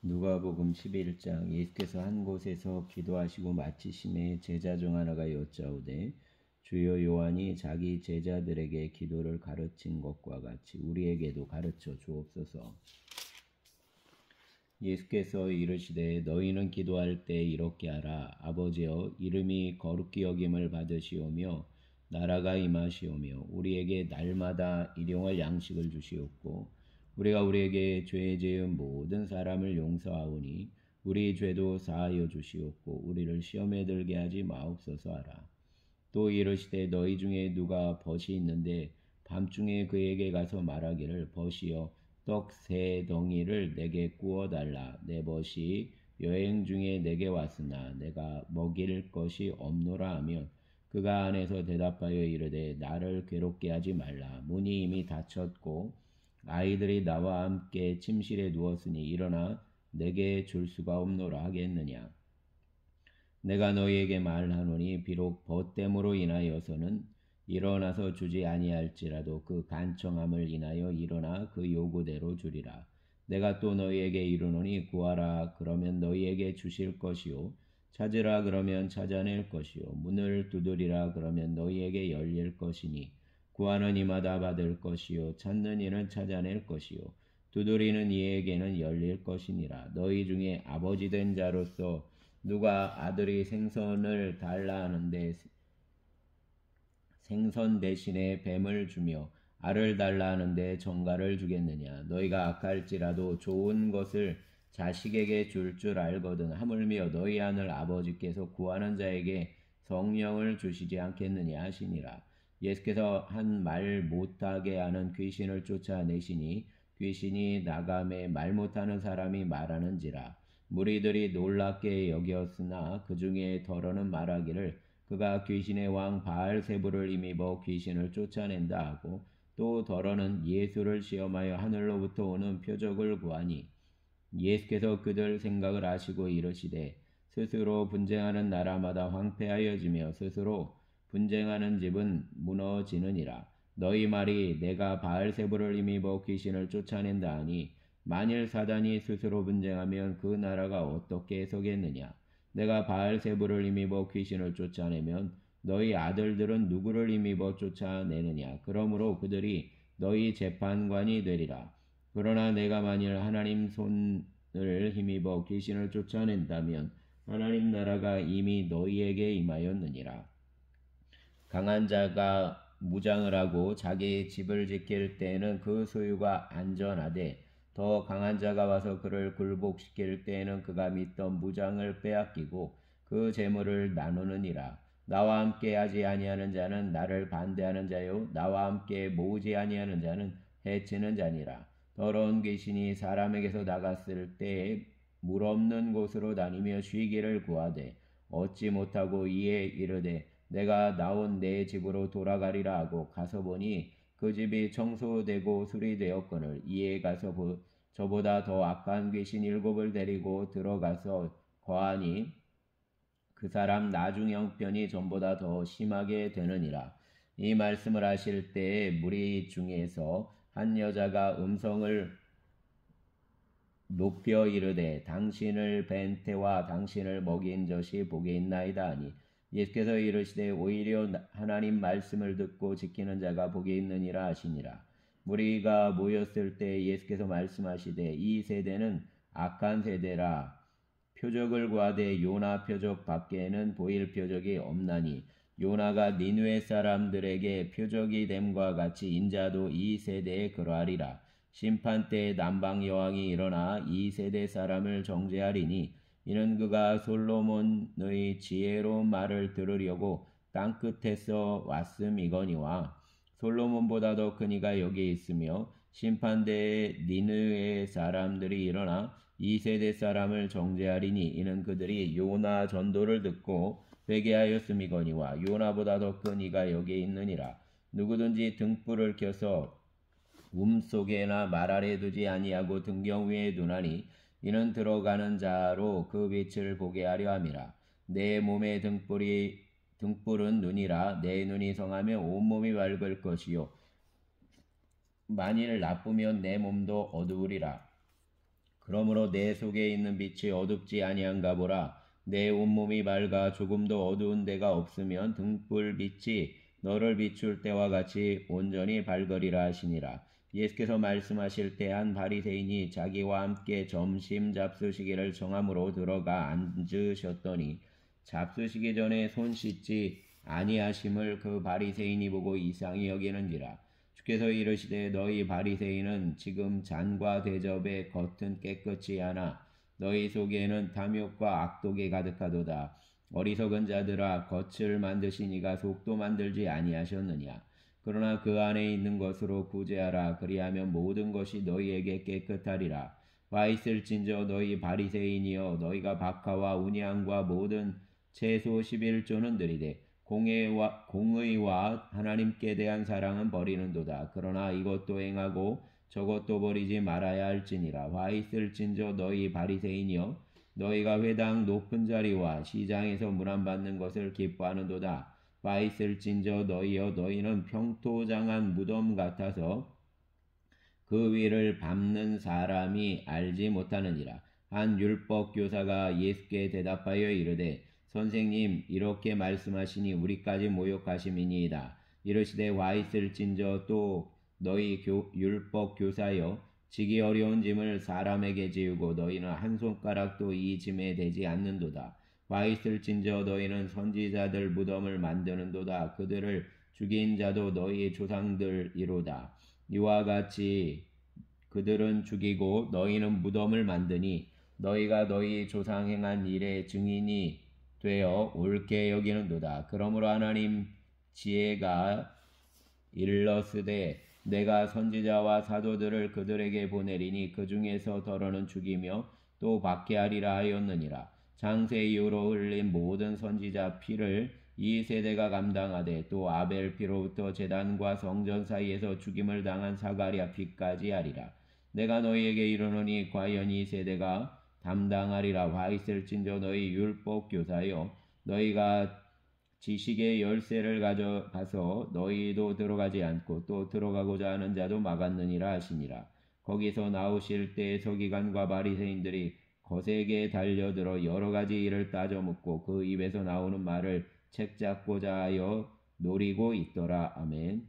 누가복음 11장. 예수께서 한 곳에서 기도하시고 마치심에 제자 중 하나가 여짜오되 주여, 요한이 자기 제자들에게 기도를 가르친 것과 같이 우리에게도 가르쳐 주옵소서. 예수께서 이르시되 너희는 기도할 때 이렇게 하라. 아버지여, 이름이 거룩히 여김을 받으시오며 나라가 임하시오며 우리에게 날마다 일용할 양식을 주시옵고 우리가 우리에게 죄 지은 모든 사람을 용서하오니 우리 죄도 사하여 주시옵고 우리를 시험에 들게 하지 마옵소서 하라. 또 이르시되 너희 중에 누가 벗이 있는데 밤중에 그에게 가서 말하기를 벗이여 떡 3덩이를 내게 구워 달라. 내 벗이 여행 중에 내게 왔으나 내가 먹일 것이 없노라 하면 그가 안에서 대답하여 이르되 나를 괴롭게 하지 말라. 문이 이미 닫혔고 아이들이 나와 함께 침실에 누웠으니 일어나 내게 줄 수가 없노라 하겠느냐. 내가 너희에게 말하노니 비록 벗됨으로 인하여서는 일어나서 주지 아니할지라도 그 간청함을 인하여 일어나 그 요구대로 주리라. 내가 또 너희에게 이르노니 구하라 그러면 너희에게 주실 것이요 찾으라 그러면 찾아낼 것이요 문을 두드리라 그러면 너희에게 열릴 것이니 구하는 이마다 받을 것이요 찾는 이는 찾아낼 것이요 두드리는 이에게는 열릴 것이니라. 너희 중에 아버지 된 자로서 누가 아들이 생선을 달라 하는데 생선 대신에 뱀을 주며 알을 달라 하는데 정갈을 주겠느냐. 너희가 악할지라도 좋은 것을 자식에게 줄 알거든 하물며 너희 하늘 아버지께서 구하는 자에게 성령을 주시지 않겠느냐 하시니라. 예수께서 한 말 못하게 하는 귀신을 쫓아내시니 귀신이 나감에 말 못하는 사람이 말하는지라. 무리들이 놀랍게 여겼으나 그 중에 더러는 말하기를 그가 귀신의 왕 바알세불을 힘입어 귀신을 쫓아낸다 하고 또 더러는 예수를 시험하여 하늘로부터 오는 표적을 구하니 예수께서 그들 생각을 아시고 이르시되 스스로 분쟁하는 나라마다 황폐하여지며 스스로 분쟁하는 집은 무너지느니라. 너희 말이 내가 바알세불을 힘입어 귀신을 쫓아낸다 하니 만일 사단이 스스로 분쟁하면 그 나라가 어떻게 서겠느냐. 내가 바알세불을 힘입어 귀신을 쫓아내면 너희 아들들은 누구를 힘입어 쫓아내느냐. 그러므로 그들이 너희 재판관이 되리라. 그러나 내가 만일 하나님 손을 힘입어 귀신을 쫓아낸다면 하나님 나라가 이미 너희에게 임하였느니라. 강한 자가 무장을 하고 자기 집을 지킬 때에는 그 소유가 안전하되 더 강한 자가 와서 그를 굴복시킬 때에는 그가 믿던 무장을 빼앗기고 그 재물을 나누느니라. 나와 함께 하지 아니하는 자는 나를 반대하는 자요 나와 함께 모으지 아니하는 자는 해치는 자니라. 더러운 귀신이 사람에게서 나갔을 때에 물 없는 곳으로 다니며 쉬기를 구하되 얻지 못하고 이에 이르되 내가 나온 내 집으로 돌아가리라 하고 가서 보니 그 집이 청소되고 수리되었거늘 이에 가서 저보다 더 악한 귀신 7을 데리고 들어가서 거하니 그 사람 나중 형편이 전보다 더 심하게 되느니라. 이 말씀을 하실 때에 무리 중에서 한 여자가 음성을 높여 이르되 당신을 뵌 때와 당신을 먹인 젖이 복이 있나이다 하니 예수께서 이르시되 오히려 하나님 말씀을 듣고 지키는 자가 복이 있느니라 하시니라. 무리가 모였을 때 예수께서 말씀하시되 이 세대는 악한 세대라. 표적을 구하되 요나 표적 밖에는 보일 표적이 없나니 요나가 니느웨 사람들에게 표적이 됨과 같이 인자도 이 세대에 그러하리라. 심판 때에 남방 여왕이 일어나 이 세대 사람을 정죄하리니 이는 그가 솔로몬의 지혜로운 말을 들으려고 땅끝에서 왔음이거니와 솔로몬보다 더 큰 이가 여기 있으며 심판대에 니느웨 사람들이 일어나 이 세대 사람을 정죄하리니 이는 그들이 요나 전도를 듣고 회개하였음이거니와 요나보다 더 큰 이가 여기 있느니라. 누구든지 등불을 켜서 속에나 말 아래 두지 아니하고 등경 위에 두나니 이는 들어가는 자로 그 빛을 보게 하려 함이라. 내 몸의 등불은 눈이라. 내 눈이 성하면 온몸이 밝을 것이요 만일 나쁘면 내 몸도 어두우리라. 그러므로 내 속에 있는 빛이 어둡지 아니한가 보라. 내 온몸이 밝아 조금도 어두운 데가 없으면 등불 빛이 너를 비출 때와 같이 온전히 밝으리라 하시니라. 예수께서 말씀하실 때 한 바리새인이 자기와 함께 점심 잡수시기를 정함으로 들어가 앉으셨더니 잡수시기 전에 손 씻지 아니하심을 그 바리새인이 보고 이상히 여기는지라. 주께서 이르시되 너희 바리새인은 지금 잔과 대접의 겉은 깨끗이 하나 너희 속에는 탐욕과 악독이 가득하도다. 어리석은 자들아, 겉을 만드신 이가 속도 만들지 아니하셨느냐. 그러나 그 안에 있는 것으로 구제하라. 그리하면 모든 것이 너희에게 깨끗하리라. 와 있을진저 너희 바리새인이여, 너희가 박하와 운양과 모든 채소 11조는 드리되 공의와 하나님께 대한 사랑은 버리는도다. 그러나 이것도 행하고 저것도 버리지 말아야 할지니라. 와 있을진저 너희 바리새인이여, 너희가 회당 높은 자리와 시장에서 문안받는 것을 기뻐하는도다. 와 있을진저 너희여, 너희는 평토장한 무덤 같아서 그 위를 밟는 사람이 알지 못하느니라. 한 율법 교사가 예수께 대답하여 이르되 선생님, 이렇게 말씀하시니 우리까지 모욕하심이니이다. 이르시되 와 있을진저 또 너희 율법 교사여, 지기 어려운 짐을 사람에게 지우고 너희는 한 손가락도 이 짐에 대지 않는도다. 와 있을진저 너희는 선지자들 무덤을 만드는도다. 그들을 죽인 자도 너희 조상들이로다. 이와 같이 그들은 죽이고 너희는 무덤을 만드니 너희가 너희 조상 행한 일의 증인이 되어 옳게 여기는도다. 그러므로 하나님 지혜가 일러스되 내가 선지자와 사도들을 그들에게 보내리니 그 중에서 더러는 죽이며 또 박해하리라 하였느니라. 장세 이후로 흘린 모든 선지자 피를 이 세대가 감당하되 또 아벨 피로부터 제단과 성전 사이에서 죽임을 당한 사가랴 피까지 하리라. 내가 너희에게 이르노니 과연 이 세대가 담당하리라. 와 있을진저 너희 율법 교사여, 너희가 지식의 열쇠를 가져가서 너희도 들어가지 않고 또 들어가고자 하는 자도 막았느니라 하시니라. 거기서 나오실 때 서기관과 바리새인들이 거세게 달려들어 여러 가지 일을 따져 묻고 그 입에서 나오는 말을 책잡고자 하여 노리고 있더라. 아멘.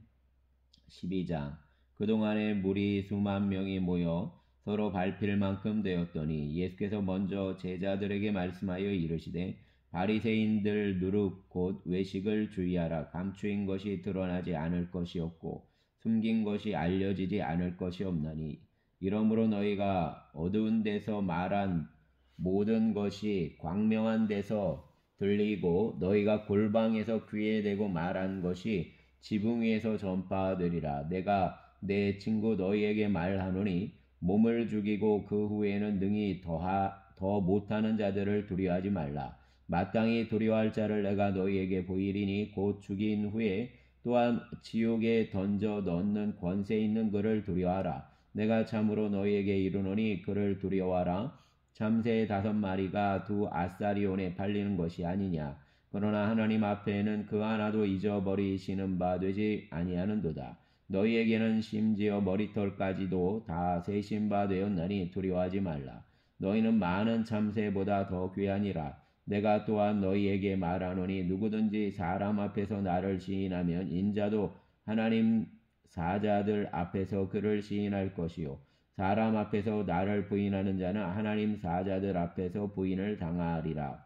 12장. 그동안에 무리 수만 명이 모여 서로 밟힐 만큼 되었더니 예수께서 먼저 제자들에게 말씀하여 이르시되 바리새인들 누룩 곧 외식을 주의하라. 감추인 것이 드러나지 않을 것이 없고 숨긴 것이 알려지지 않을 것이 없나니 이러므로 너희가 어두운 데서 말한 모든 것이 광명한 데서 들리고 너희가 골방에서 귀에 대고 말한 것이 지붕 위에서 전파되리라. 내가 내 친구 너희에게 말하노니 몸을 죽이고 그 후에는 능히 더 못하는 자들을 두려워하지 말라. 마땅히 두려워할 자를 내가 너희에게 보이리니 곧 죽인 후에 또한 지옥에 던져 넣는 권세 있는 그를 두려워하라. 내가 참으로 너희에게 이르노니 그를 두려워하라. 참새 5마리가 두 아사리온에 팔리는 것이 아니냐. 그러나 하나님 앞에는 그 하나도 잊어버리시는 바 되지 아니하는도다. 너희에게는 심지어 머리털까지도 다 세신 바 되었나니 두려워하지 말라. 너희는 많은 참새보다 더 귀하니라. 내가 또한 너희에게 말하노니 누구든지 사람 앞에서 나를 시인하면 인자도 하나님 사자들 앞에서 그를 시인할 것이요 사람 앞에서 나를 부인하는 자는 하나님 사자들 앞에서 부인을 당하리라.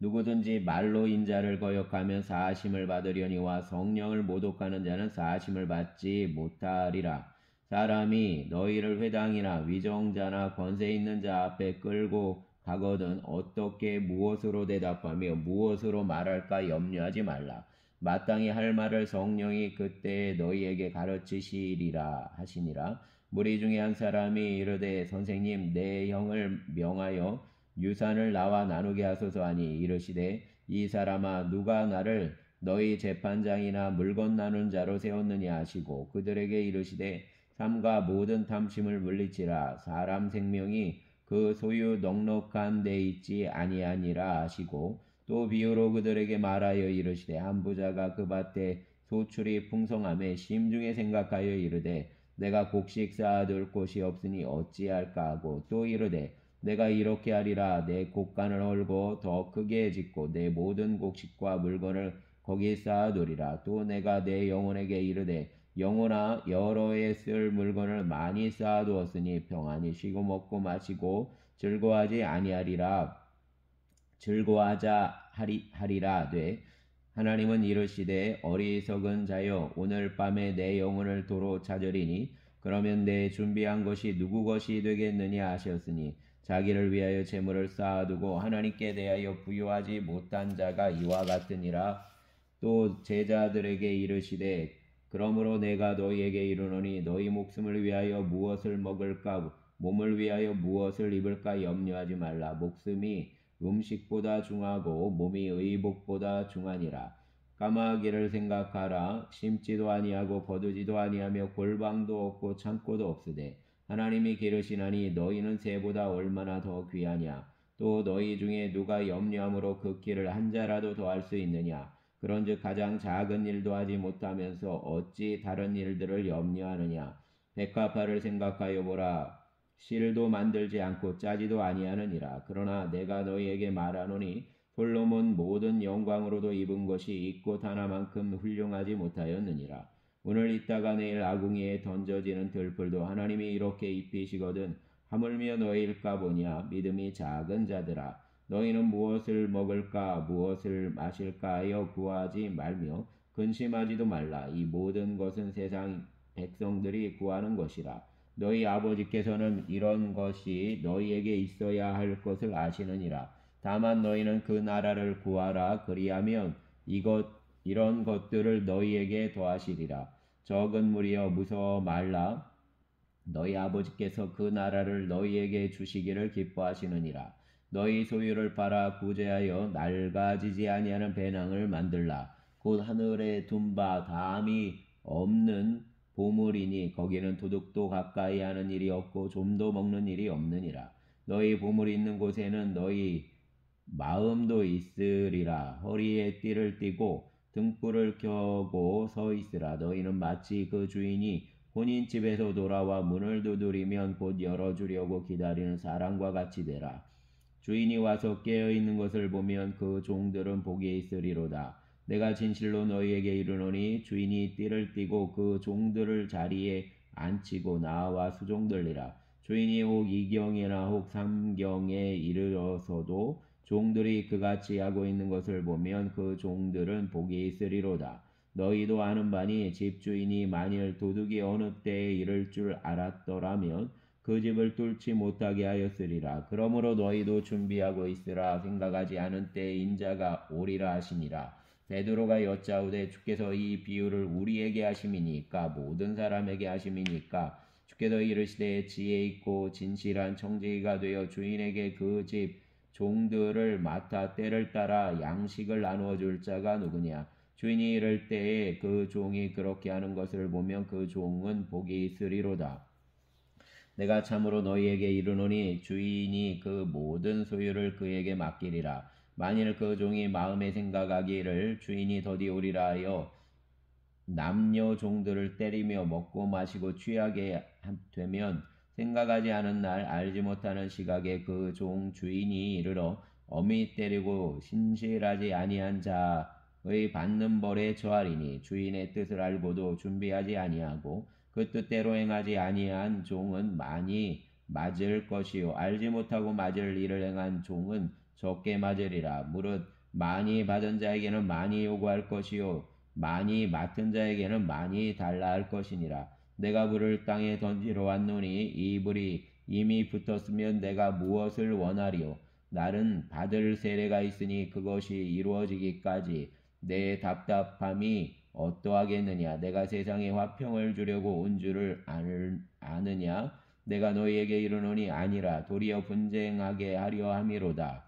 누구든지 말로 인자를 거역하면 사하심을 받으려니와 성령을 모독하는 자는 사하심을 받지 못하리라. 사람이 너희를 회당이나 위정자나 권세 있는 자 앞에 끌고 가거든 어떻게 무엇으로 대답하며 무엇으로 말할까 염려하지 말라. 마땅히 할 말을 성령이 그때 너희에게 가르치시리라 하시니라. 무리 중에 한 사람이 이르되 선생님, 내 형을 명하여 유산을 나와 나누게 하소서 하니 이르시되 이 사람아, 누가 나를 너희 재판장이나 물건 나눈 자로 세웠느냐 하시고 그들에게 이르시되 삼가 모든 탐심을 물리치라. 사람 생명이 그 소유 넉넉한 데 있지 아니하니라 하시고 또 비유로 그들에게 말하여 이르시되 한 부자가 그 밭에 소출이 풍성함에 심중에 생각하여 이르되 내가 곡식 쌓아둘 곳이 없으니 어찌할까 하고 또 이르되 내가 이렇게 하리라. 내 곡간을 헐고 더 크게 짓고 내 모든 곡식과 물건을 거기 쌓아두리라. 또 내가 내 영혼에게 이르되 영혼아, 여러 해 쓸 물건을 많이 쌓아두었으니 평안히 쉬고 먹고 마시고 즐거워하자 하리라. 하나님은 이르시되 어리석은 자여, 오늘 밤에 내 영혼을 도로 찾으리니 그러면 내 준비한 것이 누구 것이 되겠느냐 하셨으니 자기를 위하여 재물을 쌓아두고 하나님께 대하여 부유하지 못한 자가 이와 같으니라. 또 제자들에게 이르시되 그러므로 내가 너희에게 이르노니 너희 목숨을 위하여 무엇을 먹을까, 몸을 위하여 무엇을 입을까 염려하지 말라. 목숨이 음식보다 중하고 몸이 의복보다 중하니라. 까마귀를 생각하라. 심지도 아니하고 거두지도 아니하며 골방도 없고 창고도 없으되 하나님이 기르시나니 너희는 새보다 얼마나 더 귀하냐. 또 너희 중에 누가 염려함으로 그 길을 한 자라도 더할 수 있느냐. 그런즉 가장 작은 일도 하지 못하면서 어찌 다른 일들을 염려하느냐. 백합화를 생각하여 보라. 실도 만들지 않고 짜지도 아니하느니라. 그러나 내가 너희에게 말하노니 솔로몬 모든 영광으로도 입은 것이 이 꽃 하나만큼 훌륭하지 못하였느니라. 오늘 있다가 내일 아궁이에 던져지는 들풀도 하나님이 이렇게 입히시거든 하물며 너희일까 보냐. 믿음이 작은 자들아, 너희는 무엇을 먹을까 무엇을 마실까 하여 구하지 말며 근심하지도 말라. 이 모든 것은 세상 백성들이 구하는 것이라. 너희 아버지께서는 이런 것이 너희에게 있어야 할 것을 아시느니라. 다만 너희는 그 나라를 구하라. 그리하면 이런 것들을 너희에게 더하시리라. 적은 무리여 무서워 말라. 너희 아버지께서 그 나라를 너희에게 주시기를 기뻐하시느니라. 너희 소유를 팔아 구제하여 낡아지지 아니하는 배낭을 만들라. 곧 하늘에 둔 바 다함이 없는 보물이니 거기는 도둑도 가까이 하는 일이 없고 좀도 먹는 일이 없느니라. 너희 보물이 있는 곳에는 너희 마음도 있으리라. 허리에 띠를 띠고 등불을 켜고 서 있으라. 너희는 마치 그 주인이 혼인집에서 돌아와 문을 두드리면 곧 열어주려고 기다리는 사람과 같이 되라. 주인이 와서 깨어있는 것을 보면 그 종들은 복이 있으리로다. 내가 진실로 너희에게 이르노니 주인이 띠를 띠고 그 종들을 자리에 앉히고 나와 수종들리라. 주인이 혹 이경이나 혹 삼경에 이르러서도 종들이 그같이 하고 있는 것을 보면 그 종들은 복이 있으리로다. 너희도 아는 바니 집주인이 만일 도둑이 어느 때에 이를 줄 알았더라면 그 집을 뚫지 못하게 하였으리라. 그러므로 너희도 준비하고 있으라. 생각하지 않은 때에 인자가 오리라 하시니라. 베드로가 여짜오되 주께서 이 비유를 우리에게 하심이니까 모든 사람에게 하심이니까. 주께서 이르시되 지혜 있고 진실한 청지기가 되어 주인에게 그 집 종들을 맡아 때를 따라 양식을 나누어 줄 자가 누구냐. 주인이 이럴 때에 그 종이 그렇게 하는 것을 보면 그 종은 복이 있으리로다. 내가 참으로 너희에게 이르노니 주인이 그 모든 소유를 그에게 맡기리라. 만일 그 종이 마음에 생각하기를 주인이 더디 오리라 하여 남녀 종들을 때리며 먹고 마시고 취하게 되면 생각하지 않은 날 알지 못하는 시각에 그 종 주인이 이르러 엄히 때리고 신실하지 아니한 자의 받는 벌에 처하리니. 주인의 뜻을 알고도 준비하지 아니하고 그 뜻대로 행하지 아니한 종은 많이 맞을 것이요 알지 못하고 맞을 일을 행한 종은 적게 맞으리라. 무릇 많이 받은 자에게는 많이 요구할 것이요 많이 맡은 자에게는 많이 달라 할 것이니라. 내가 불을 땅에 던지러 왔노니 이 불이 이미 붙었으면 내가 무엇을 원하리요. 나는 받을 세례가 있으니 그것이 이루어지기까지 내 답답함이 어떠하겠느냐. 내가 세상에 화평을 주려고 온 줄을 아느냐. 내가 너희에게 이르노니 아니라 도리어 분쟁하게 하려 함이로다.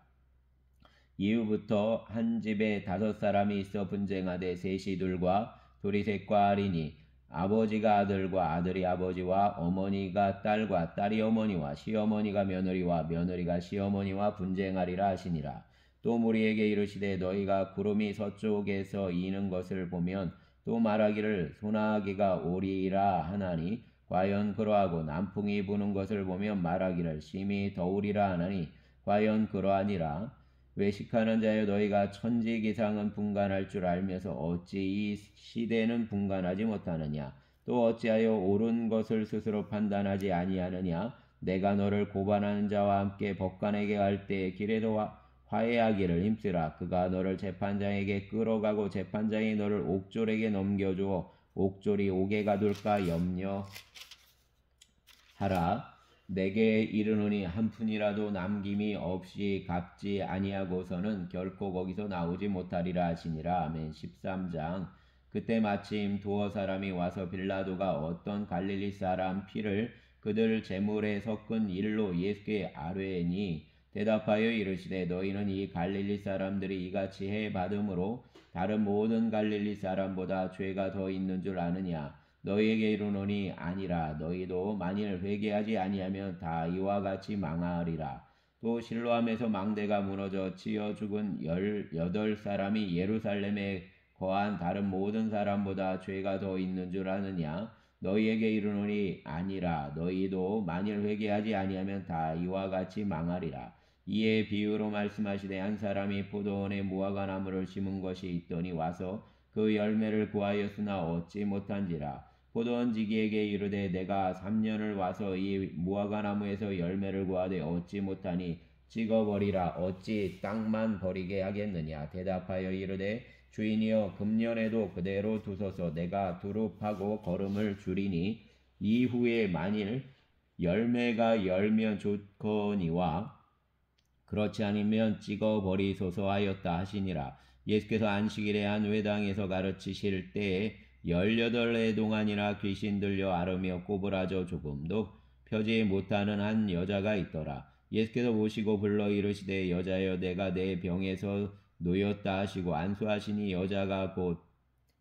이후부터 한 집에 5사람이 있어 분쟁하되 셋이 둘과 둘이 셋과 하리니 아버지가 아들과 아들이 아버지와 어머니가 딸과 딸이 어머니와 시어머니가 며느리와 며느리가 시어머니와 분쟁하리라 하시니라. 또 무리에게 이르시되 너희가 구름이 서쪽에서 이는 것을 보면 또 말하기를 소나기가 오리라 하나니 과연 그러하고 남풍이 부는 것을 보면 말하기를 심히 더우리라 하나니 과연 그러하니라. 외식하는 자여 너희가 천지기상은 분간할 줄 알면서 어찌 이 시대는 분간하지 못하느냐. 또 어찌하여 옳은 것을 스스로 판단하지 아니하느냐. 내가 너를 고발하는 자와 함께 법관에게 갈 때에 길에서 화해하기를 힘쓰라. 그가 너를 재판장에게 끌어가고 재판장이 너를 옥졸에게 넘겨주어 옥졸이 옥에 가둘까 염려하라. 내게 이르노니 한 푼이라도 남김이 없이 갚지 아니하고서는 결코 거기서 나오지 못하리라 하시니라. 아멘. 13장. 그때 마침 두어 사람이 와서 빌라도가 어떤 갈릴리 사람 피를 그들 제물에 섞은 일로 예수께 아뢰니 대답하여 이르시되 너희는 이 갈릴리 사람들이 이같이 해 받음으로 다른 모든 갈릴리 사람보다 죄가 더 있는 줄 아느냐. 너희에게 이르노니 아니라. 너희도 만일 회개하지 아니하면 다 이와 같이 망하리라. 또 실로암에서 망대가 무너져 치여 죽은 18사람이 예루살렘에 거한 다른 모든 사람보다 죄가 더 있는 줄 아느냐. 너희에게 이르노니 아니라. 너희도 만일 회개하지 아니하면 다 이와 같이 망하리라. 이에 비유로 말씀하시되 한 사람이 포도원에 무화과 나무를 심은 것이 있더니 와서 그 열매를 구하였으나 얻지 못한지라. 포도원 지기에게 이르되 내가 3년을 와서 이 무화과 나무에서 열매를 구하되 얻지 못하니 찍어버리라. 어찌 땅만 버리게 하겠느냐. 대답하여 이르되 주인이여 금년에도 그대로 두소서. 내가 두릅하고 거름을 줄이니 이후에 만일 열매가 열면 좋거니와 그렇지 않으면 찍어버리소서 하였다 하시니라. 예수께서 안식일에 한 회당에서 가르치실 때에 18해 동안이나 귀신 들려 앓으며 꼬부라져 조금도 펴지 못하는 한 여자가 있더라. 예수께서 모시고 불러 이르시되 여자여 내가 내 병에서 놓였다 하시고 안수하시니 여자가 곧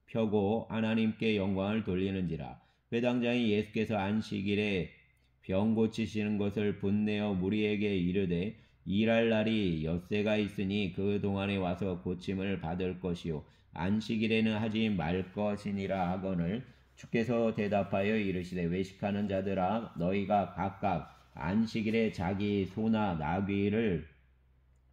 펴고 하나님께 영광을 돌리는지라. 회당장이 예수께서 안식일에 병 고치시는 것을 분내어 무리에게 이르되 일할 날이 엿새가 있으니 그 동안에 와서 고침을 받을 것이요 안식일에는 하지 말 것이니라 하거늘 주께서 대답하여 이르시되 외식하는 자들아 너희가 각각 안식일에 자기 소나 나귀를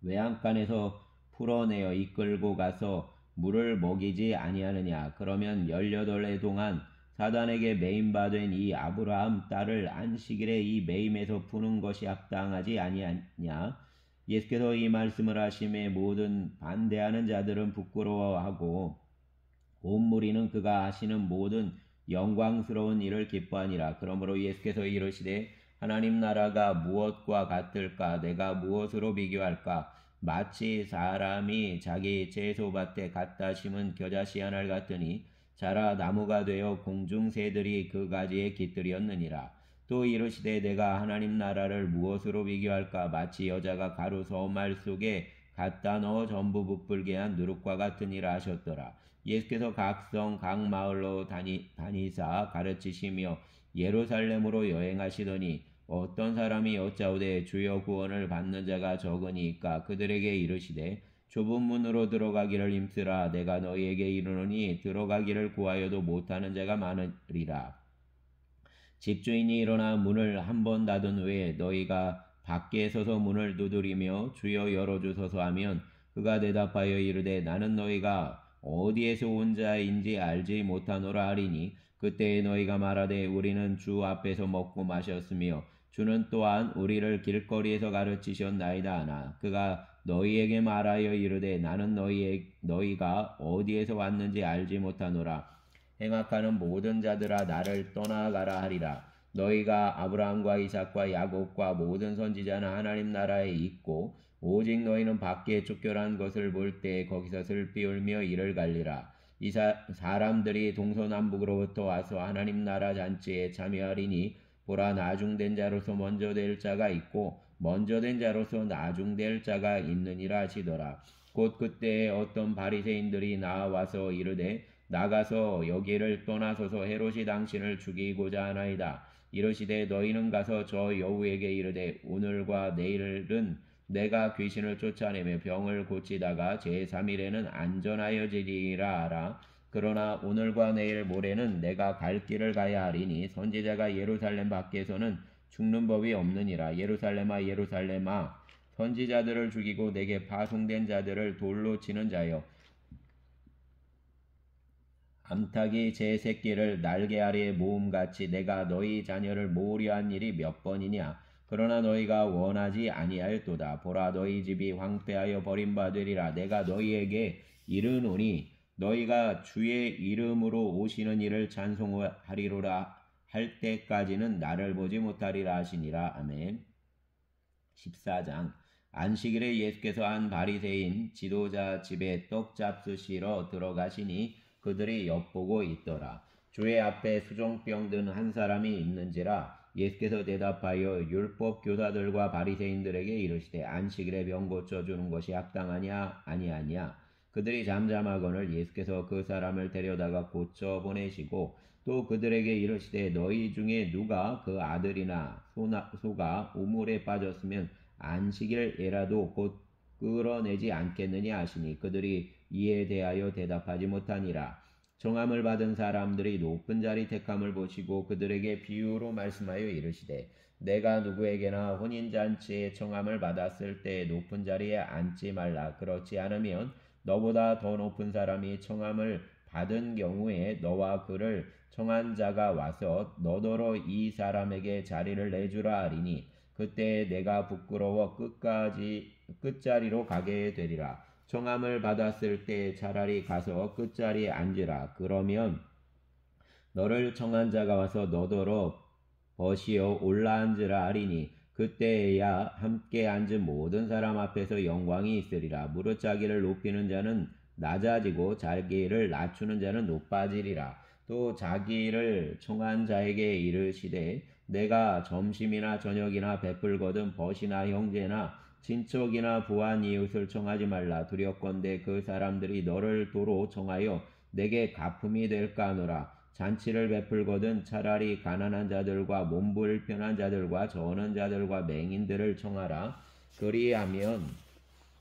외양간에서 풀어내어 이끌고 가서 물을 먹이지 아니하느냐. 그러면 18해 동안 사단에게 매임받은 이 아브라함 딸을 안식일에 이 매임에서 푸는 것이 합당하지 아니하냐. 예수께서 이 말씀을 하심에 모든 반대하는 자들은 부끄러워하고 온 무리는 그가 하시는 모든 영광스러운 일을 기뻐하니라. 그러므로 예수께서 이르시되 하나님 나라가 무엇과 같을까? 내가 무엇으로 비교할까? 마치 사람이 자기 채소밭에 갖다 심은 겨자씨 하나를 같으니 자라 나무가 되어 공중 새들이 그 가지에 깃들였느니라. 또 이르시되 내가 하나님 나라를 무엇으로 비교할까? 마치 여자가 가루 서말 속에 갖다 넣어 전부 부풀게 한 누룩과 같으니라 하셨더라. 예수께서 각 성 각 마을로 다니사 가르치시며 예루살렘으로 여행하시더니 어떤 사람이 여짜오되 주여 구원을 받는 자가 적으니까 그들에게 이르시되 좁은 문으로 들어가기를 힘쓰라. 내가 너희에게 이르노니 들어가기를 구하여도 못하는 자가 많으리라. 집주인이 일어나 문을 한 번 닫은 후에 너희가 밖에 서서 문을 두드리며 주여 열어주소서 하면 그가 대답하여 이르되 나는 너희가 어디에서 온 자인지 알지 못하노라 하리니 그때에 너희가 말하되 우리는 주 앞에서 먹고 마셨으며 주는 또한 우리를 길거리에서 가르치셨나이다 하나 그가 너희에게 말하여 이르되 나는 너희가 어디에서 왔는지 알지 못하노라. 행악하는 모든 자들아 나를 떠나가라 하리라. 너희가 아브라함과 이삭과 야곱과 모든 선지자는 하나님 나라에 있고 오직 너희는 밖에 쫓겨난 것을 볼 때 거기서 슬피 울며 이를 갈리라. 이 사람들이 동서남북으로부터 와서 하나님 나라 잔치에 참여하리니 보라 나중된 자로서 먼저 될 자가 있고 먼저 된 자로서 나중될 자가 있느니라 하시더라. 곧 그때에 어떤 바리새인들이 나와서 이르되 나가서 여기를 떠나소서 헤롯이 당신을 죽이고자 하나이다. 이르시되 너희는 가서 저 여우에게 이르되 오늘과 내일은 내가 귀신을 쫓아내며 병을 고치다가 제3일에는 안전하여지리라 하라. 그러나 오늘과 내일 모레는 내가 갈 길을 가야 하리니 선지자가 예루살렘 밖에서는 죽는 법이 없느니라. 예루살렘아 예루살렘아 선지자들을 죽이고 내게 파송된 자들을 돌로 치는 자여, 암탉이 제 새끼를 날개 아래에 모음같이 내가 너희 자녀를 모으려 한 일이 몇 번이냐. 그러나 너희가 원하지 아니하였도다. 보라, 너희 집이 황폐하여 버림받으리라. 내가 너희에게 이르노니 너희가 주의 이름으로 오시는 이를 찬송하리로라 할 때까지는 나를 보지 못하리라 하시니라. 아멘. 14장. 안식일에 예수께서 한 바리새인 지도자 집에 떡 잡수시러 들어가시니 그들이 엿보고 있더라. 주의 앞에 수종병 든 한 사람이 있는지라. 예수께서 대답하여 율법 교사들과 바리새인들에게 이르시되 안식일에 병 고쳐주는 것이 합당하냐 아니하냐. 그들이 잠잠하거늘 예수께서 그 사람을 데려다가 고쳐 보내시고 또 그들에게 이르시되 너희 중에 누가 그 아들이나 소가 우물에 빠졌으면 안식일에라도 곧 끌어내지 않겠느냐 하시니 그들이 이에 대하여 대답하지 못하니라. 정함을 받은 사람들이 높은 자리 택함을 보시고 그들에게 비유로 말씀하여 이르시되 내가 누구에게나 혼인잔치에 청함을 받았을 때 높은 자리에 앉지 말라. 그렇지 않으면 너보다 더 높은 사람이 청함을 받은 경우에 너와 그를 청한 자가 와서 너더러 이 사람에게 자리를 내주라 하리니 그때 내가 부끄러워 끝자리로 가게 되리라. 청함을 받았을 때 차라리 가서 끝자리에 앉으라. 그러면 너를 청한 자가 와서 너더러 버시어 올라앉으라 하리니 그때에야 함께 앉은 모든 사람 앞에서 영광이 있으리라. 무릇 자기를 높이는 자는 낮아지고 자기를 낮추는 자는 높아지리라. 또 자기를 청한 자에게 이르시되 내가 점심이나 저녁이나 베풀거든 벗이나 형제나 친척이나 부한 이웃을 청하지 말라. 두렵건대 그 사람들이 너를 도로 청하여 내게 가품이 될까 하노라. 잔치를 베풀거든 차라리 가난한 자들과 몸불편한 자들과 저는 자들과 맹인들을 청하라. 그리하면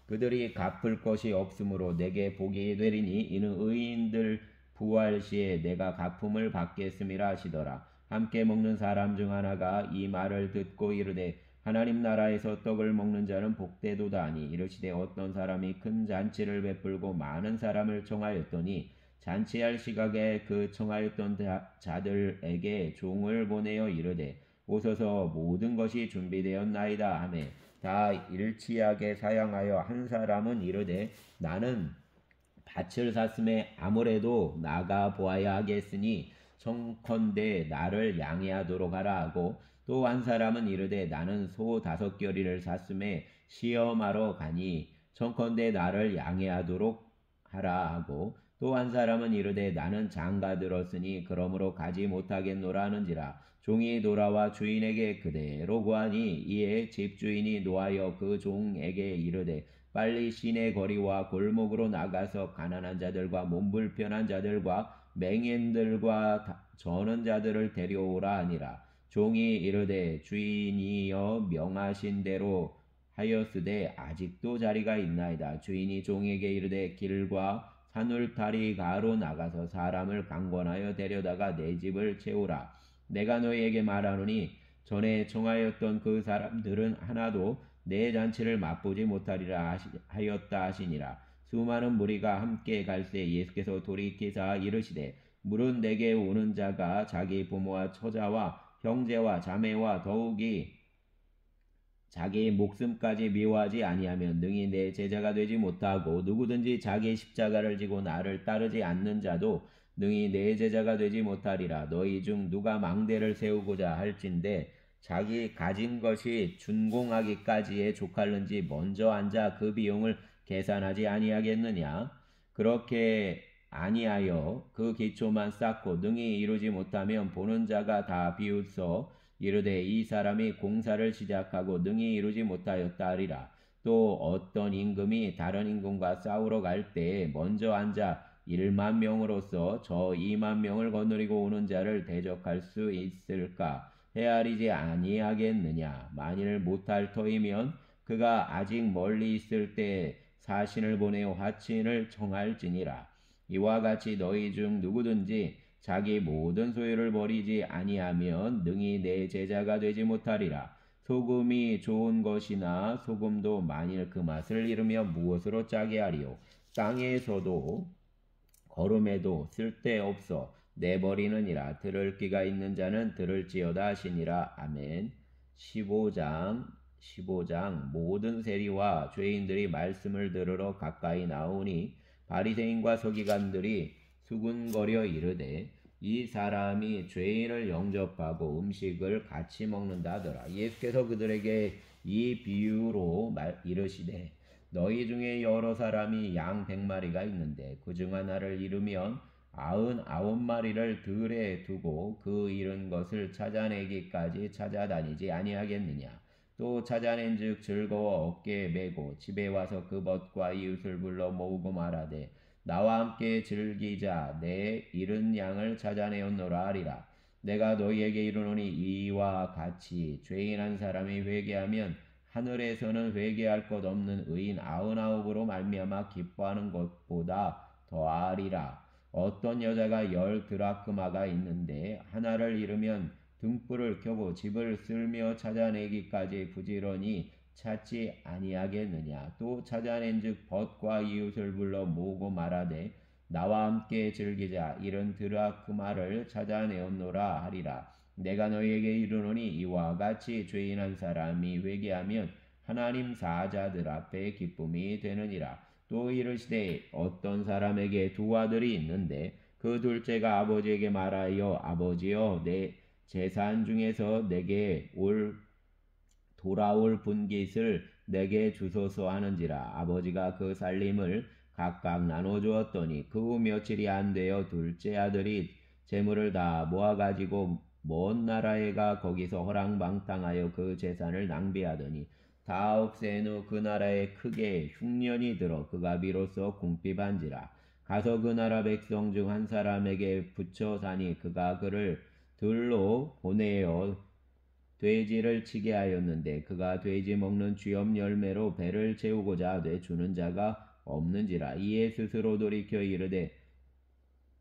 그들이 갚을 것이 없으므로 내게 복이 되리니 이는 의인들 부활 시에 내가 가품을 받겠음이라 하시더라. 함께 먹는 사람 중 하나가 이 말을 듣고 이르되 하나님 나라에서 떡을 먹는 자는 복되도다 하니 이르시되 어떤 사람이 큰 잔치를 베풀고 많은 사람을 청하였더니 잔치할 시각에 그 청하였던 자들에게 종을 보내어 이르되 오소서 모든 것이 준비되었나이다 하매 다 일치하게 사양하여 한 사람은 이르되 나는 밭을 샀음에 아무래도 나가 보아야 하겠으니 청컨대 나를 양해하도록 하라 하고 또 한 사람은 이르되 나는 소 5겨리를 샀음에 시험하러 가니 청컨대 나를 양해하도록 하라 하고 또 한 사람은 이르되 나는 장가 들었으니 그러므로 가지 못하겠노라 하는지라. 종이 돌아와 주인에게 그대로 구하니 이에 집주인이 노하여 그 종에게 이르되 빨리 시내 거리와 골목으로 나가서 가난한 자들과 몸불편한 자들과 맹인들과 저는 자들을 데려오라 하니라. 종이 이르되 주인이여 명하신 대로 하였으되 아직도 자리가 있나이다. 주인이 종에게 이르되 길과 산울타리 가로 나가서 사람을 강권하여 데려다가 내 집을 채우라. 내가 너희에게 말하노니 전에 청하였던 그 사람들은 하나도 내 잔치를 맛보지 못하리라 하였다 하시니라. 수많은 무리가 함께 갈새 예수께서 돌이키사 이르시되 물은 내게 오는 자가 자기 부모와 처자와 형제와 자매와 더욱이 자기 목숨까지 미워하지 아니하면 능히 내 제자가 되지 못하고 누구든지 자기 십자가를 지고 나를 따르지 않는 자도 능히 내 제자가 되지 못하리라. 너희 중 누가 망대를 세우고자 할진대 자기 가진 것이 준공하기까지에 족할는지 먼저 앉아 그 비용을 계산하지 아니하겠느냐. 그렇게 아니하여 그 기초만 쌓고 능히 이루지 못하면 보는 자가 다 비웃어 이르되 이 사람이 공사를 시작하고 능히 이루지 못하였다 하리라. 또 어떤 임금이 다른 임금과 싸우러 갈 때 먼저 앉아 1만 명으로서 저 2만 명을 거느리고 오는 자를 대적할 수 있을까? 헤아리지 아니하겠느냐. 만일 못할 터이면 그가 아직 멀리 있을 때 사신을 보내어 화친을 청할지니라. 이와 같이 너희 중 누구든지 자기 모든 소유를 버리지 아니하면 능히 내 제자가 되지 못하리라. 소금이 좋은 것이나 소금도 만일 그 맛을 잃으며 무엇으로 짜게 하리요. 땅에서도 거름에도 쓸데없어 내버리느니라. 들을 귀가 있는 자는 들을지어다 하시니라. 아멘. 15장 모든 세리와 죄인들이 말씀을 들으러 가까이 나오니 바리새인과 서기관들이 수군거려 이르되 이 사람이 죄인을 영접하고 음식을 같이 먹는다 하더라. 예수께서 그들에게 이 비유로 이르시되 너희 중에 여러 사람이 양 100마리가 있는데 그중 하나를 잃으면 99마리를 들에 두고 그 잃은 것을 찾아내기까지 찾아다니지 아니하겠느냐. 또 찾아낸즉 즐거워 어깨에 메고 집에 와서 그 벗과 이웃을 불러 모으고 말하되 나와 함께 즐기자. 내 잃은 양을 찾아내었노라 하리라. 내가 너희에게 이르노니 이와 같이 죄인 한 사람이 회개하면 하늘에서는 회개할 것 없는 의인 99으로 말미암아 기뻐하는 것보다 더하리라. 어떤 여자가 10드라크마가 있는데 하나를 잃으면 등불을 켜고 집을 쓸며 찾아내기까지 부지런히 찾지 아니하겠느냐. 또 찾아낸즉 벗과 이웃을 불러 모으고 말하되 나와 함께 즐기자. 이런 드라크마를 찾아내었노라 하리라. 내가 너희에게 이르노니 이와 같이 죄인 한 사람이 회개하면 하나님 사자들 앞에 기쁨이 되느니라. 또 이르시되 어떤 사람에게 두 아들이 있는데 그 둘째가 아버지에게 말하여 아버지여 내 재산 중에서 내게 돌아올 분깃을 내게 주소서 하는지라. 아버지가 그 살림을 각각 나눠주었더니 그 후 며칠이 안 되어 둘째 아들이 재물을 다 모아가지고 먼 나라에 가 거기서 허랑방탕하여 그 재산을 낭비하더니 다 없앤 후 그 나라에 크게 흉년이 들어 그가 비로소 궁핍한지라. 가서 그 나라 백성 중 한 사람에게 붙여 사니 그가 그를 들로 보내어 돼지를 치게 하였는데 그가 돼지 먹는 쥐염 열매로 배를 채우고자 하되 주는 자가 없는지라. 이에 스스로 돌이켜 이르되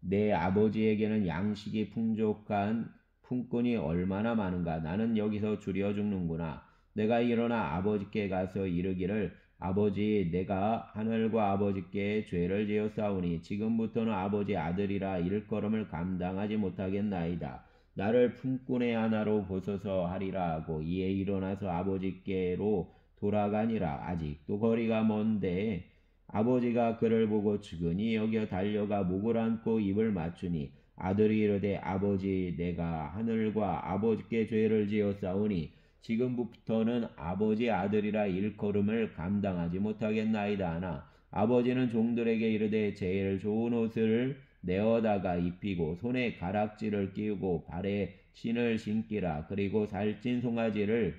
내 아버지에게는 양식이 풍족한 품꾼이 얼마나 많은가. 나는 여기서 줄여 죽는구나. 내가 일어나 아버지께 가서 이르기를 아버지 내가 하늘과 아버지께 죄를 지었사오니 지금부터는 아버지 아들이라 일컬음을 감당하지 못하겠나이다. 나를 품꾼의 하나로 보소서 하리라 하고 이에 일어나서 아버지께로 돌아가니라. 아직도 거리가 먼데 아버지가 그를 보고 측은히 여겨 달려가 목을 안고 입을 맞추니 아들이 이르되 아버지 내가 하늘과 아버지께 죄를 지었사오니 지금부터는 아버지 아들이라 일컬음을 감당하지 못하겠나이다 하나 아버지는 종들에게 이르되 제일 좋은 옷을 내어다가 입히고 손에 가락지를 끼우고 발에 신을 신기라. 그리고 살찐 송아지를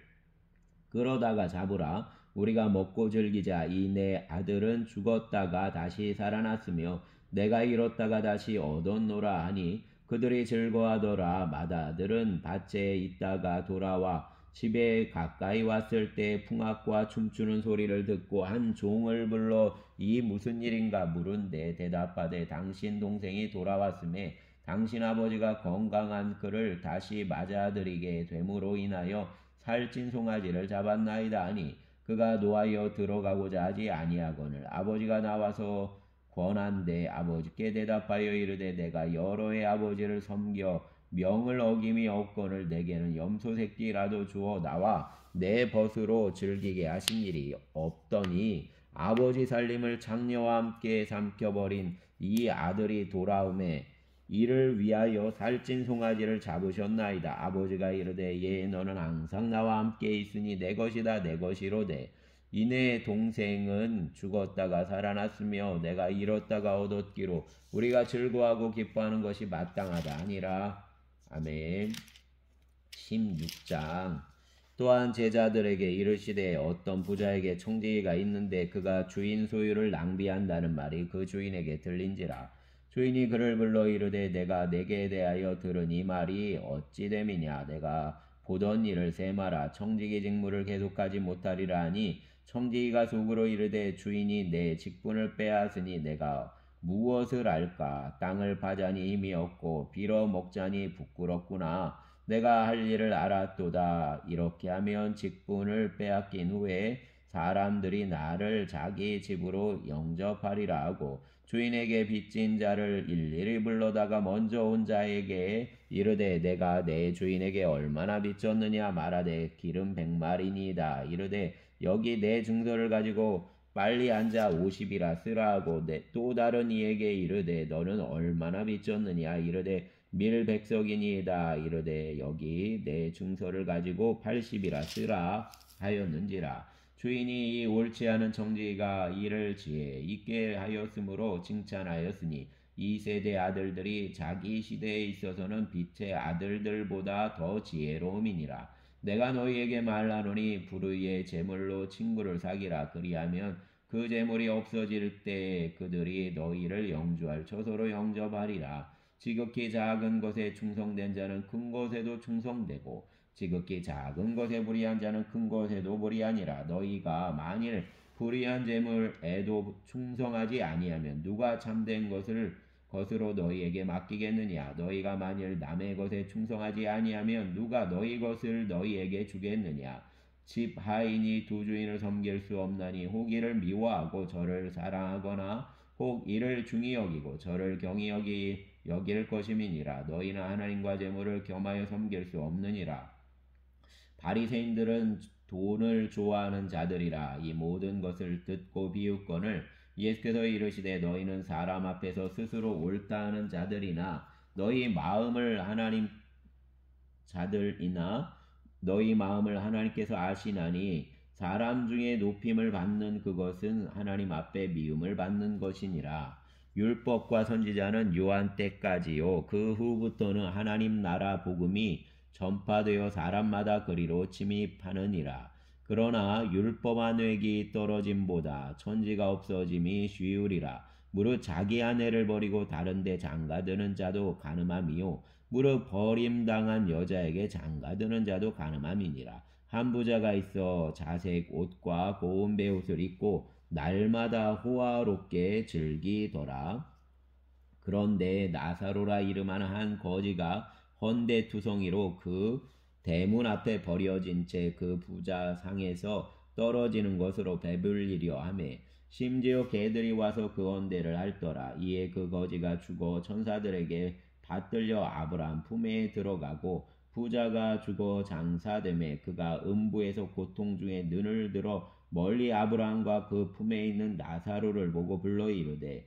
끌어다가 잡으라. 우리가 먹고 즐기자. 이 내 아들은 죽었다가 다시 살아났으며 내가 잃었다가 다시 얻었노라 하니 그들이 즐거워하더라. 맏아들은 밭에 있다가 돌아와 집에 가까이 왔을 때 풍악과 춤추는 소리를 듣고 한 종을 불러 이 무슨 일인가 물은데 대답하되 당신 동생이 돌아왔음에 당신 아버지가 건강한 그를 다시 맞아들이게 됨으로 인하여 살찐 송아지를 잡았나이다 하니 그가 노하여 들어가고자 하지 아니하거늘 아버지가 나와서 권한데 아버지께 대답하여 이르되 내가 여러 해 아버지를 섬겨 명을 어김이 없거늘 내게는 염소 새끼라도 주어 나와 내 벗으로 즐기게 하신 일이 없더니 아버지 살림을 장녀와 함께 삼켜버린 이 아들이 돌아오매 이를 위하여 살찐 송아지를 잡으셨나이다. 아버지가 이르되 예 너는 항상 나와 함께 있으니 내 것이다 내 것이로되 이내 동생은 죽었다가 살아났으며 내가 잃었다가 얻었기로 우리가 즐거워하고 기뻐하는 것이 마땅하다 아니라. 아멘. 16장 또한 제자들에게 이르시되 어떤 부자에게 청지기가 있는데 그가 주인 소유를 낭비한다는 말이 그 주인에게 들린지라. 주인이 그를 불러 이르되 내가 내게 대하여 들은 이 말이 어찌 됨이냐. 내가 보던 일을 세마라. 청지기 직무를 계속하지 못하리라 하니 청지기가 속으로 이르되 주인이 내 직분을 빼앗으니 내가 무엇을 알까? 땅을 파자니 힘이 없고 빌어 먹자니 부끄럽구나. 내가 할 일을 알았도다. 이렇게 하면 직분을 빼앗긴 후에 사람들이 나를 자기 집으로 영접하리라 하고 주인에게 빚진 자를 일일이 불러다가 먼저 온 자에게 이르되 내가 내 주인에게 얼마나 빚졌느냐 말하되 기름 100마리니이다. 이르되 여기 내 증서를 가지고 빨리 앉아 50이라 쓰라 하고 또 다른 이에게 이르되 너는 얼마나 빚졌느냐 이르되 밀 100석이니이다. 이르되 여기 내 증서를 가지고 80이라 쓰라 하였는지라. 주인이 이 옳지 않은 청지기가 이를 지혜 있게 하였으므로 칭찬하였으니 이 세대 아들들이 자기 시대에 있어서는 빛의 아들들보다 더 지혜로움이니라. 내가 너희에게 말하노니 불의의 제물로 친구를 사기라. 그리하면 그 제물이 없어질 때에 그들이 너희를 영주할 처소로 영접하리라. 지극히 작은 것에 충성된 자는 큰 것에도 충성되고 지극히 작은 것에 불의한 자는 큰 것에도 불의하니라. 너희가 만일 불의한 제물에도 충성하지 아니하면 누가 참된 것으로 너희에게 맡기겠느냐? 너희가 만일 남의 것에 충성하지 아니하면 누가 너희 것을 너희에게 주겠느냐? 집 하인이 두 주인을 섬길 수 없나니 혹 이를 미워하고 저를 사랑하거나 혹 이를 중히 여기고 저를 경히 여길 것임이니라. 너희는 하나님과 제물을 겸하여 섬길 수 없느니라. 바리새인들은 돈을 좋아하는 자들이라. 이 모든 것을 듣고 비웃거늘 예수께서 이르시되 너희는 사람 앞에서 스스로 옳다 하는 자들이나 너희 마음을 하나님께서 아시나니 사람 중에 높임을 받는 그것은 하나님 앞에 미움을 받는 것이니라. 율법과 선지자는 요한 때까지요 그 후부터는 하나님 나라 복음이 전파되어 사람마다 그리로 침입하느니라. 그러나 율법 안획이 떨어짐보다 천지가 없어짐이 쉬우리라. 무릇 자기 아내를 버리고 다른 데 장가드는 자도 가늠함이요 무릇 버림당한 여자에게 장가드는 자도 가늠함이니라. 한 부자가 있어 자색 옷과 고운 베옷을 입고 날마다 호화롭게 즐기더라. 그런데 나사로라 이름하는 한 거지가 헌데투성이로 그 대문 앞에 버려진 채 그 부자 상에서 떨어지는 것으로 배불리려 하매 심지어 개들이 와서 그 헌데를 핥더라. 이에 그 거지가 죽어 천사들에게 받들려 아브라함 품에 들어가고 부자가 죽어 장사되매 그가 음부에서 고통 중에 눈을 들어 멀리 아브라함과 그 품에 있는 나사로를 보고 불러 이르되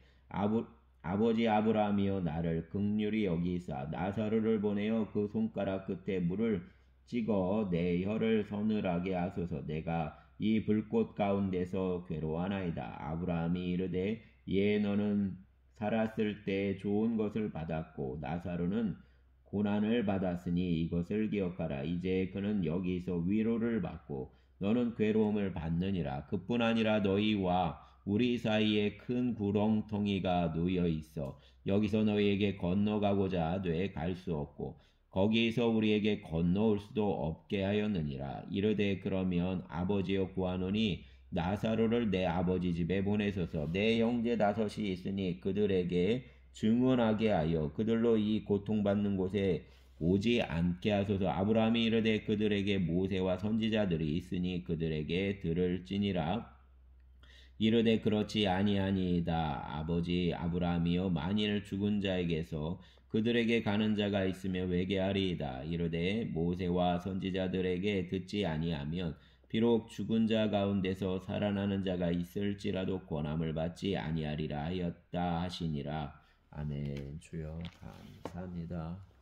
아버지 아브라함이여 나를 긍휼히 여기사 나사로를 보내어 그 손가락 끝에 물을 찍어 내 혀를 서늘하게 하소서. 내가 이 불꽃 가운데서 괴로워하나이다. 아브라함이 이르되 예 너는 살았을 때 좋은 것을 받았고 나사로는 고난을 받았으니 이것을 기억하라. 이제 그는 여기서 위로를 받고 너는 괴로움을 받느니라. 그뿐 아니라 너희와 우리 사이에 큰 구렁텅이가 놓여 있어 여기서 너희에게 건너가고자 하되 갈 수 없고 거기서 우리에게 건너올 수도 없게 하였느니라. 이르되 그러면 아버지여 구하노니 나사로를 내 아버지 집에 보내소서. 내 형제 5이 있으니 그들에게 증언하게 하여 그들로 이 고통받는 곳에 오지 않게 하소서. 아브라함이 이르되 그들에게 모세와 선지자들이 있으니 그들에게 들을지니라. 이르되 그렇지 아니하니이다. 아버지 아브라함이여 만일 죽은 자에게서 그들에게 가는 자가 있으면 회개하리이다. 이르되 모세와 선지자들에게 듣지 아니하면 비록 죽은 자 가운데서 살아나는 자가 있을지라도 권함을 받지 아니하리라 하였다 하시니라. 아멘. 주여 감사합니다.